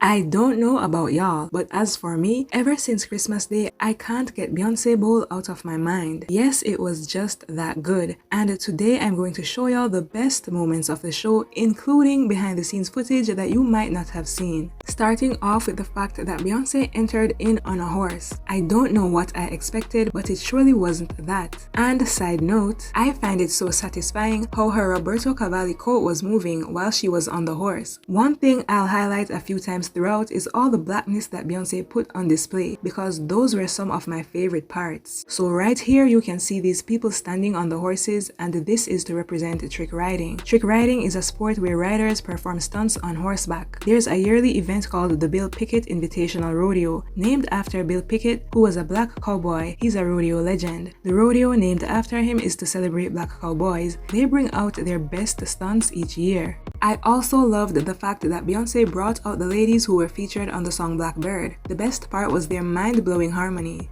I don't know about y'all, but as for me, ever since Christmas Day, I can't get Beyoncé Bowl out of my mind. Yes, it was just that good. And today I'm going to show y'all the best moments of the show, including behind the scenes footage that you might not have seen. Starting off with the fact that Beyoncé entered in on a horse. I don't know what I expected, but it surely wasn't that. And side note, I find it so satisfying how her Roberto Cavalli coat was moving while she was on the horse. One thing I'll highlight a few times throughout is all the blackness that Beyoncé put on display, because those were some of my favorite parts. So right here you can see these people standing on the horses, and this is to represent trick riding. Trick riding is a sport where riders perform stunts on horseback. There's a yearly event called the Bill Pickett Invitational Rodeo, named after Bill Pickett, who was a black cowboy. He's a rodeo legend. The rodeo named after him is to celebrate black cowboys. They bring out their best stunts each year. I also loved the fact that Beyoncé brought out the ladies who were featured on the song Blackbird. The best part was their mind-blowing harmony.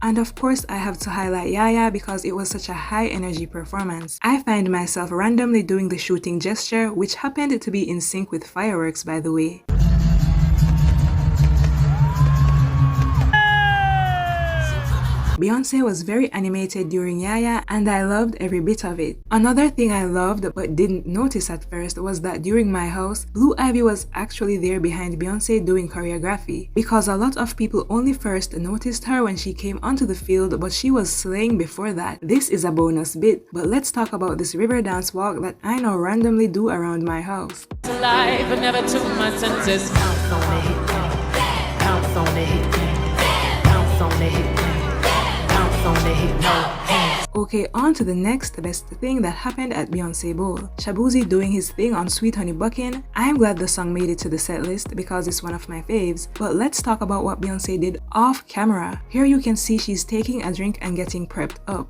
And of course, I have to highlight Yaya because it was such a high energy performance. I find myself randomly doing the shooting gesture, which happened to be in sync with fireworks, by the way. Beyoncé was very animated during Yaya, and I loved every bit of it. Another thing I loved but didn't notice at first was that during my house, Blue Ivy was actually there behind Beyoncé doing choreography, because a lot of people only first noticed her when she came onto the field, but she was slaying before that. This is a bonus bit, but let's talk about this river dance walk that I now randomly do around my house. Alive, but never to my senses. Pounce on the hit, pounce on the hit, pounce on the hit. Okay, on to the next best thing that happened at Beyoncé Bowl. Shabuzi doing his thing on Sweet Honey Buckin'. I'm glad the song made it to the set list because it's one of my faves. But let's talk about what Beyoncé did off camera. Here you can see she's taking a drink and getting prepped up.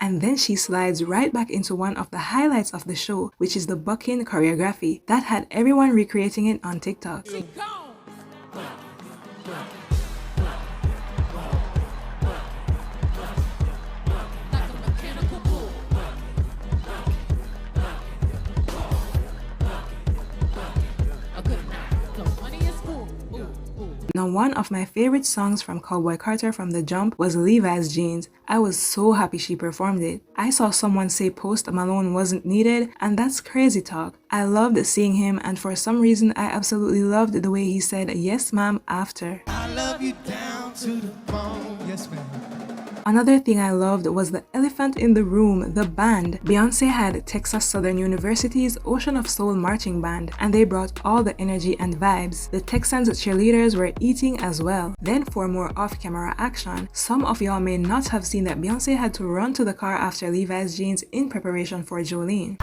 And then she slides right back into one of the highlights of the show, which is the bucking choreography that had everyone recreating it on TikTok. Now, one of my favorite songs from Cowboy Carter from The Jump was Levi's Jeans. I was so happy she performed it. I saw someone say Post Malone wasn't needed, and that's crazy talk. I loved seeing him, and for some reason I absolutely loved the way he said yes ma'am after. I love you down to the bone. Yes ma'am. Another thing I loved was the elephant in the room, the band. Beyoncé had Texas Southern University's Ocean of Soul marching band, and they brought all the energy and vibes. The Texans cheerleaders were eating as well. Then for more off-camera action, some of y'all may not have seen that Beyoncé had to run to the car after Levi's Jeans in preparation for Jolene.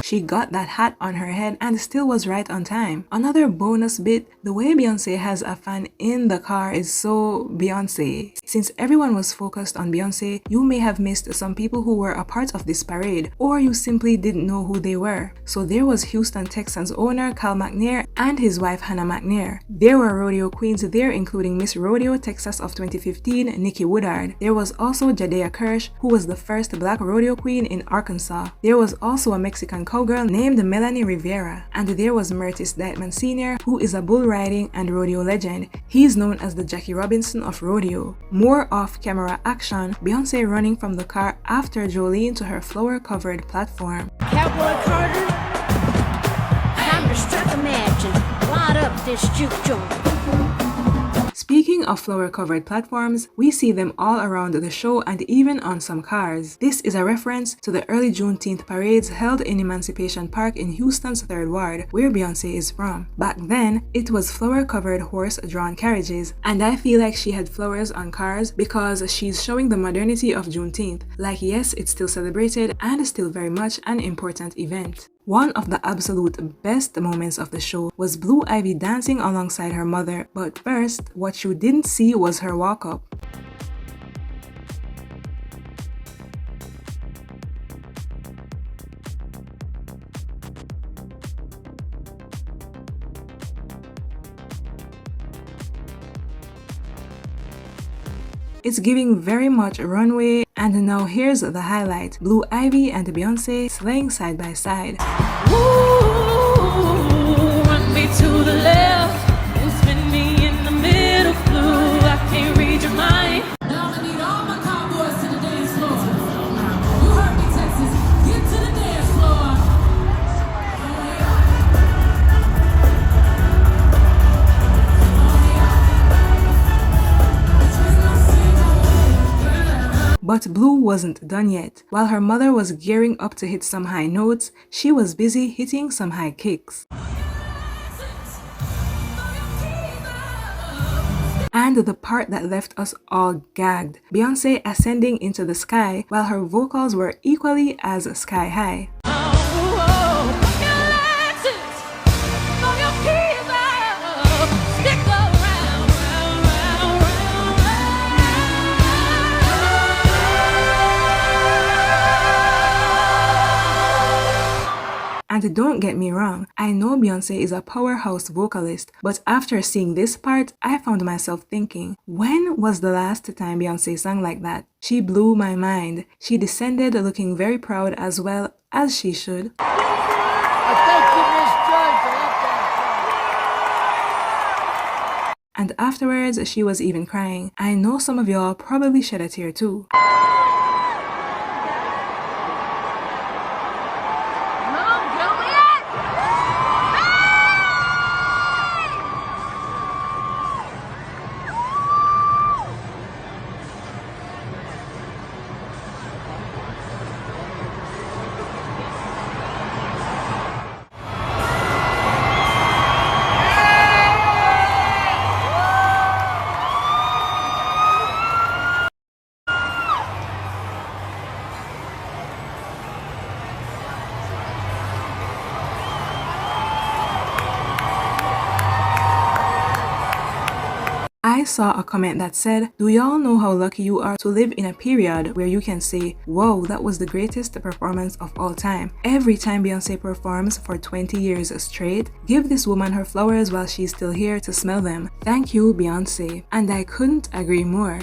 She got that hat on her head and still was right on time. Another bonus bit, the way Beyoncé has a fan in the car is so Beyoncé. Since everyone was focused on Beyoncé, you may have missed some people who were a part of this parade, or you simply didn't know who they were. So there was Houston Texans owner Cal McNair and his wife Hannah McNair. There were rodeo queens there, including Miss Rodeo Texas of 2015, Nikki Woodard. There was also Jadea Kirsch, who was the first black rodeo queen in Arkansas. There was also a Mexican cowgirl named Melanie Rivera, and there was Myrtis Deitman Sr., who is a bull riding and rodeo legend. He's known as the Jackie Robinson of rodeo. More off-camera action, Beyoncé running from the car after Jolene to her flower-covered platform. Cowboy Carter, time to strike a match and light up this juke joint. Speaking of flower-covered platforms, we see them all around the show and even on some cars. This is a reference to the early Juneteenth parades held in Emancipation Park in Houston's 3rd Ward, where Beyoncé is from. Back then, it was flower-covered horse-drawn carriages, and I feel like she had flowers on cars because she's showing the modernity of Juneteenth. Like, yes, it's still celebrated and still very much an important event. One of the absolute best moments of the show was Blue Ivy dancing alongside her mother, but first, what you didn't see was her walk-up. It's giving very much runway, and now here's the highlight. Blue Ivy and Beyoncé slaying side by side. Ooh, run me to the left and spin me in the middle. Blue, I can't read your mind. Now I need all my cowboys to the dance floor. You heard me, Texas. Get to the dance floor. But Blue wasn't done yet. While her mother was gearing up to hit some high notes, she was busy hitting some high kicks. And the part that left us all gagged, Beyoncé ascending into the sky while her vocals were equally as sky high. And don't get me wrong, I know Beyoncé is a powerhouse vocalist, but after seeing this part, I found myself thinking, when was the last time Beyoncé sang like that? She blew my mind. She descended looking very proud as well, as she should. And afterwards, she was even crying. I know some of y'all probably shed a tear too. I saw a comment that said, do y'all know how lucky you are to live in a period where you can say, whoa, that was the greatest performance of all time. Every time Beyoncé performs for 20 years straight, give this woman her flowers while she's still here to smell them. Thank you, Beyoncé. And I couldn't agree more.